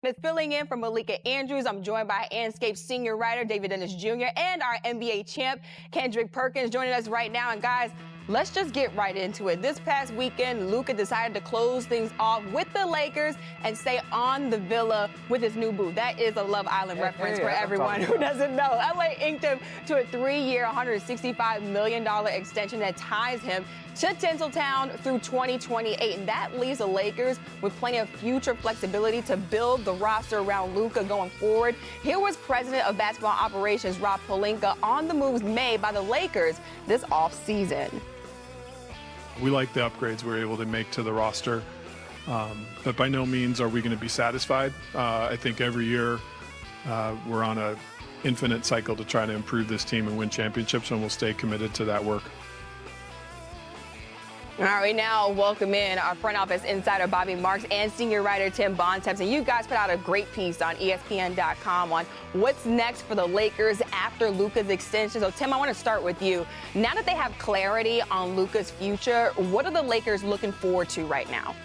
With filling in for Malika Andrews, I'm joined by Anscape senior writer David Dennis Jr. and our NBA champ Kendrick Perkins joining us right now. And guys, let's just get right into it. This past weekend, Luka decided to close things off with the Lakers and stay on the villa with his new boo. That is a Love Island reference for everyone who doesn't know. LA inked him to a 3-year, $165 million extension that ties him to Tinseltown through 2028. And that leaves the Lakers with plenty of future flexibility to build the roster around Luka going forward. Here was President of Basketball Operations Rob Pelinka on the moves made by the Lakers this offseason. We like the upgrades we're able to make to the roster, but by no means are we going to be satisfied. I think every year we're on an infinite cycle to try to improve this team and win championships, and we'll stay committed to that work. All right, now welcome in our front office insider Bobby Marks and senior writer Tim Bontemps. And you guys put out a great piece on ESPN.com on what's next for the Lakers after Luka's extension. So, Tim, I want to start with you. Now that they have clarity on Luka's future, what are the Lakers looking forward to right now?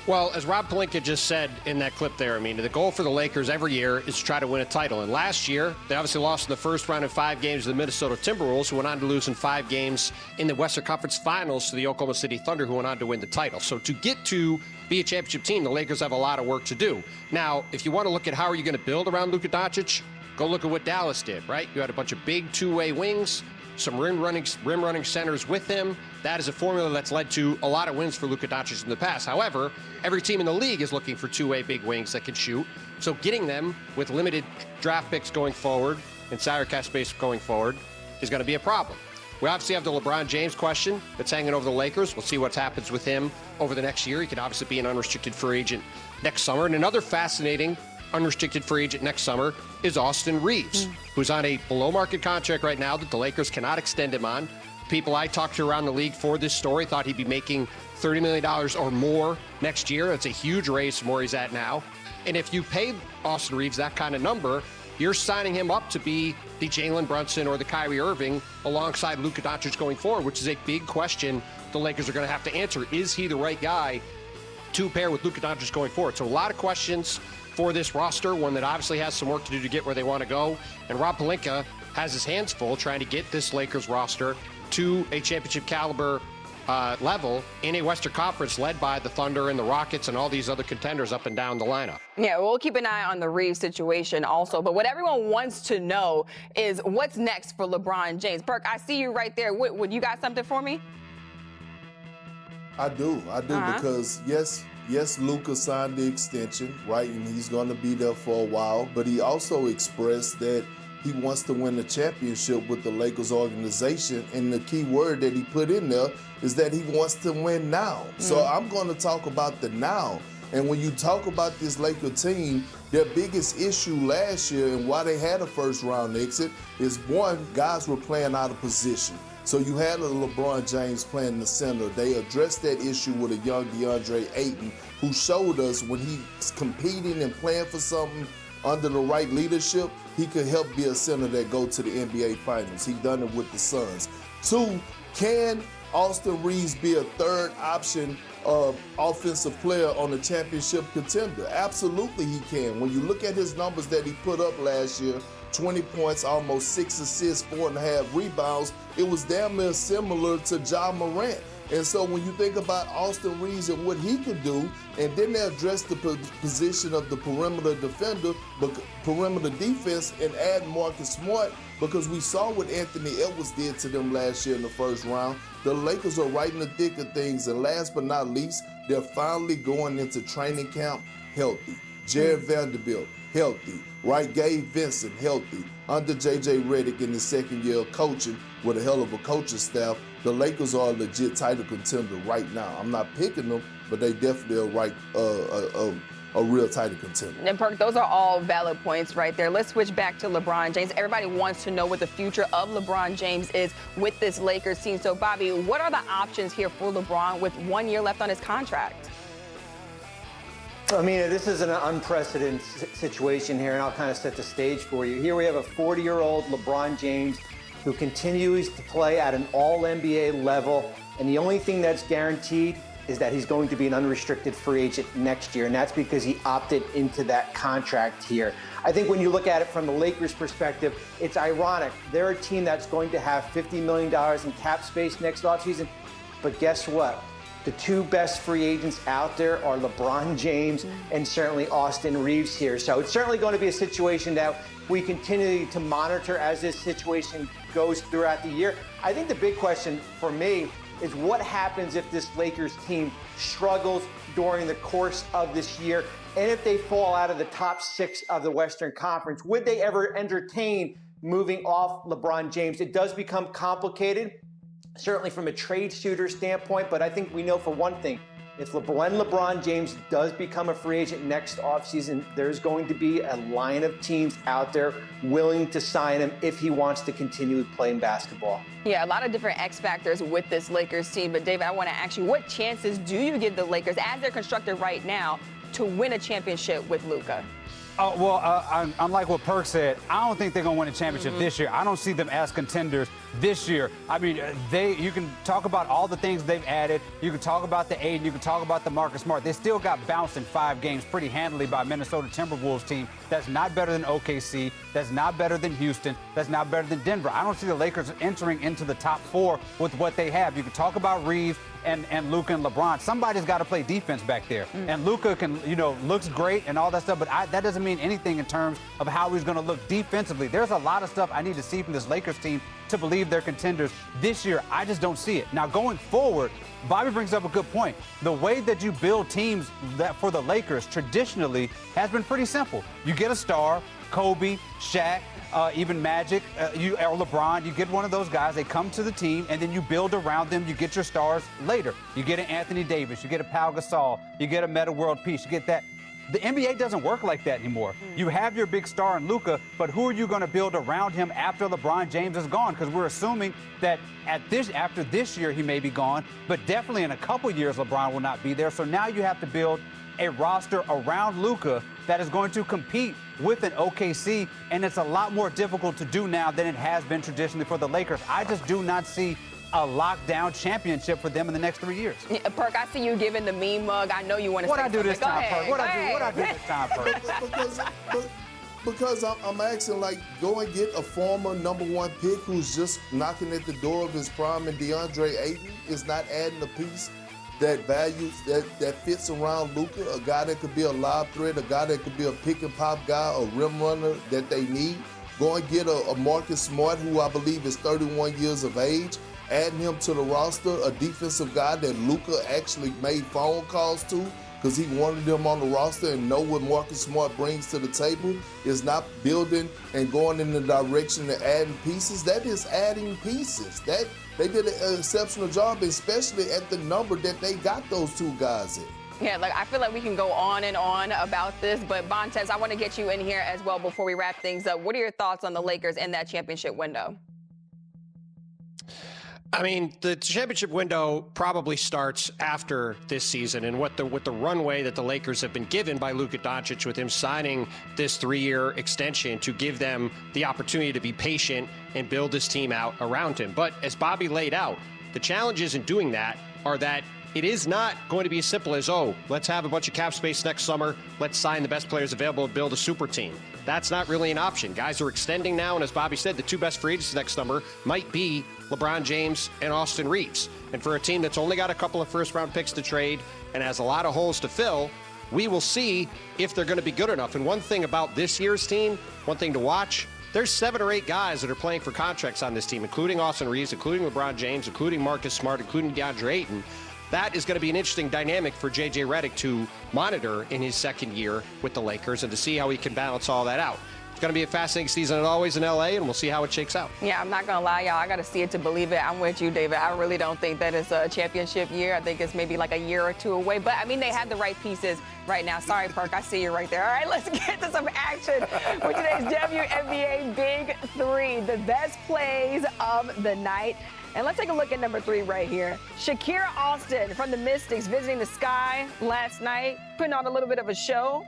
Well, as Rob Pelinka just said in that clip there, I mean, the goal for the Lakers every year is to try to win a title. And last year, they obviously lost in the first round in 5 games to the Minnesota Timberwolves, who went on to lose in 5 games in the Western Conference Finals to the Oklahoma City Thunder, who went on to win the title. So to get to be a championship team, the Lakers have a lot of work to do. Now, if you want to look at how are you going to build around Luka Doncic, go look at what Dallas did, right? You had a bunch of big two-way wings, some rim-running centers with him. That is a formula that's led to a lot of wins for Luka Doncic in the past. However, every team in the league is looking for two-way big wings that can shoot. So getting them with limited draft picks going forward and salary cap space going forward is going to be a problem. We obviously have the LeBron James question that's hanging over the Lakers. We'll see what happens with him over the next year. He could obviously be an unrestricted free agent next summer. And another fascinating unrestricted free agent next summer is Austin Reaves, who's on a below-market contract right now that the Lakers cannot extend him on. People I talked to around the league for this story thought he'd be making $30 million or more next year. That's a huge raise from where he's at now. And if you pay Austin Reaves that kind of number, you're signing him up to be the Jalen Brunson or the Kyrie Irving alongside Luka Doncic going forward, which is a big question the Lakers are going to have to answer. Is he the right guy to pair with Luka Doncic going forward? So a lot of questions for this roster, one that obviously has some work to do to get where they want to go. And Rob Pelinka has his hands full trying to get this Lakers roster to a championship caliber level in a Western Conference led by the Thunder and the Rockets and all these other contenders up and down the lineup. Yeah, we'll keep an eye on the Reeves situation also. But what everyone wants to know is what's next for LeBron James. Perk, I see you right there. Would you got something for me? I do, because yes, Luka signed the extension, right, and he's going to be there for a while. But he also expressed that he wants to win the championship with the Lakers organization, and the key word that he put in there is that he wants to win now. So I'm going to talk about the now. And when you talk about this Laker team, their biggest issue last year and why they had a first-round exit is, one, guys were playing out of position. So you had a LeBron James playing in the center. They addressed that issue with a young DeAndre Ayton, who showed us when he's competing and playing for something under the right leadership, he could help be a center that go to the NBA Finals. He done it with the Suns. 2, can Austin Reaves be a third option offensive player on a championship contender? Absolutely he can. When you look at his numbers that he put up last year, 20 points, almost 6 assists, 4.5 rebounds, it was damn near similar to Ja Morant. And so when you think about Austin Reaves and what he could do, and then they address the position of the perimeter defender, perimeter defense, and add Marcus Smart, because we saw what Anthony Edwards did to them last year in the first round. The Lakers are right in the thick of things. And last but not least, they're finally going into training camp healthy. Jared Vanderbilt, healthy. Right, Gabe Vincent, healthy. Under J.J. Redick in his second year of coaching with a hell of a coaching staff, the Lakers are a legit title contender right now. I'm not picking them, but they definitely are a real title contender. And Perk, those are all valid points right there. Let's switch back to LeBron James. Everybody wants to know what the future of LeBron James is with this Lakers team. So, Bobby, what are the options here for LeBron with 1 year left on his contract? I mean, this is an unprecedented situation here, and I'll kind of set the stage for you. Here we have a 40-year-old LeBron James who continues to play at an all-NBA level, and the only thing that's guaranteed is that he's going to be an unrestricted free agent next year, and that's because he opted into that contract here. I think when you look at it from the Lakers' perspective, it's ironic. They're a team that's going to have $50 million in cap space next offseason, but guess what? The two best free agents out there are LeBron James and certainly Austin Reaves here. So it's certainly going to be a situation that we continue to monitor as this situation goes throughout the year. I think the big question for me is what happens if this Lakers team struggles during the course of this year, and if they fall out of the top 6 of the Western Conference. Would they ever entertain moving off LeBron James? It does become complicated, certainly from a trade shooter standpoint, but I think we know for one thing, if LeBron James does become a free agent next offseason, there's going to be a line of teams out there willing to sign him if he wants to continue playing basketball. Yeah, a lot of different X factors with this Lakers team. But David, I want to ask you, what chances do you give the Lakers, as they're constructed right now, to win a championship with Luka? Unlike what Perk said, I don't think they're going to win a championship this year. I don't see them as contenders this year. I mean, you can talk about all the things they've added. You can talk about the Aiden. You can talk about the Marcus Smart. They still got bounced in 5 games pretty handily by Minnesota Timberwolves team. That's not better than OKC. That's not better than Houston. That's not better than Denver. I don't see the Lakers entering into the top 4 with what they have. You can talk about Reeves and Luka and LeBron. Somebody's got to play defense back there. And Luka looks great and all that stuff, but that doesn't mean anything in terms of how he's going to look defensively. There's a lot of stuff I need to see from this Lakers team to believe they're contenders this year. I just don't see it. Now, going forward, Bobby brings up a good point. The way that you build teams that for the Lakers traditionally has been pretty simple. You get a star, Kobe, Shaq, even Magic, or LeBron, you get one of those guys, they come to the team, and then you build around them, you get your stars later. You get an Anthony Davis, you get a Pau Gasol, you get a Metta World Peace, you get that. The NBA doesn't work like that anymore. You have your big star in Luka, but who are you going to build around him after LeBron James is gone? Because we're assuming that after this year he may be gone, but definitely in a couple years LeBron will not be there. So now you have to build a roster around Luka that is going to compete with an OKC, and it's a lot more difficult to do now than it has been traditionally for the Lakers. I just do not see a lockdown championship for them in the next 3 years. Yeah, Perk, I see you giving the meme mug. I know you want to say something. What I do this time, Perk? What I do this time, Perk? Because I'm asking, like, go and get a former #1 pick who's just knocking at the door of his prime, and DeAndre Ayton is not adding a piece that values that fits around Luka, a guy that could be a lob threat, a guy that could be a pick and pop guy, a rim runner that they need. Go and get a Marcus Smart, who I believe is 31 years of age, adding him to the roster, a defensive guy that Luka actually made phone calls to because he wanted him on the roster and know what Marcus Smart brings to the table, is not building and going in the direction of adding pieces. That is adding pieces. That they did an exceptional job, especially at the number that they got those 2 guys in. Yeah, like I feel like we can go on and on about this, but Bontemps, I want to get you in here as well before we wrap things up. What are your thoughts on the Lakers in that championship window? I mean, the championship window probably starts after this season, and with the runway that the Lakers have been given by Luka Doncic, with him signing this 3-year extension to give them the opportunity to be patient and build this team out around him. But as Bobby laid out, the challenges in doing that are that it is not going to be as simple as, oh, let's have a bunch of cap space next summer, let's sign the best players available and build a super team. That's not really an option. Guys are extending now, and as Bobby said, the 2 best free agents next summer might be LeBron James and Austin Reaves. And for a team that's only got a couple of first-round picks to trade and has a lot of holes to fill, we will see if they're going to be good enough. And one thing about this year's team, one thing to watch, there's 7 or 8 guys that are playing for contracts on this team, including Austin Reaves, including LeBron James, including Marcus Smart, including DeAndre Ayton. That is going to be an interesting dynamic for J.J. Redick to monitor in his second year with the Lakers and to see how he can balance all that out. It's going to be a fascinating season as always in L.A., and we'll see how it shakes out. Yeah, I'm not going to lie, y'all. I got to see it to believe it. I'm with you, David. I really don't think that it's a championship year. I think it's maybe like a year or 2 away. But, I mean, they have the right pieces right now. Sorry, Perk. I see you right there. All right, let's get to some action for today's WNBA Big 3, the best plays of the night. And let's take a look at number 3 right here. Shakira Austin from the Mystics visiting the Sky last night, putting on a little bit of a show.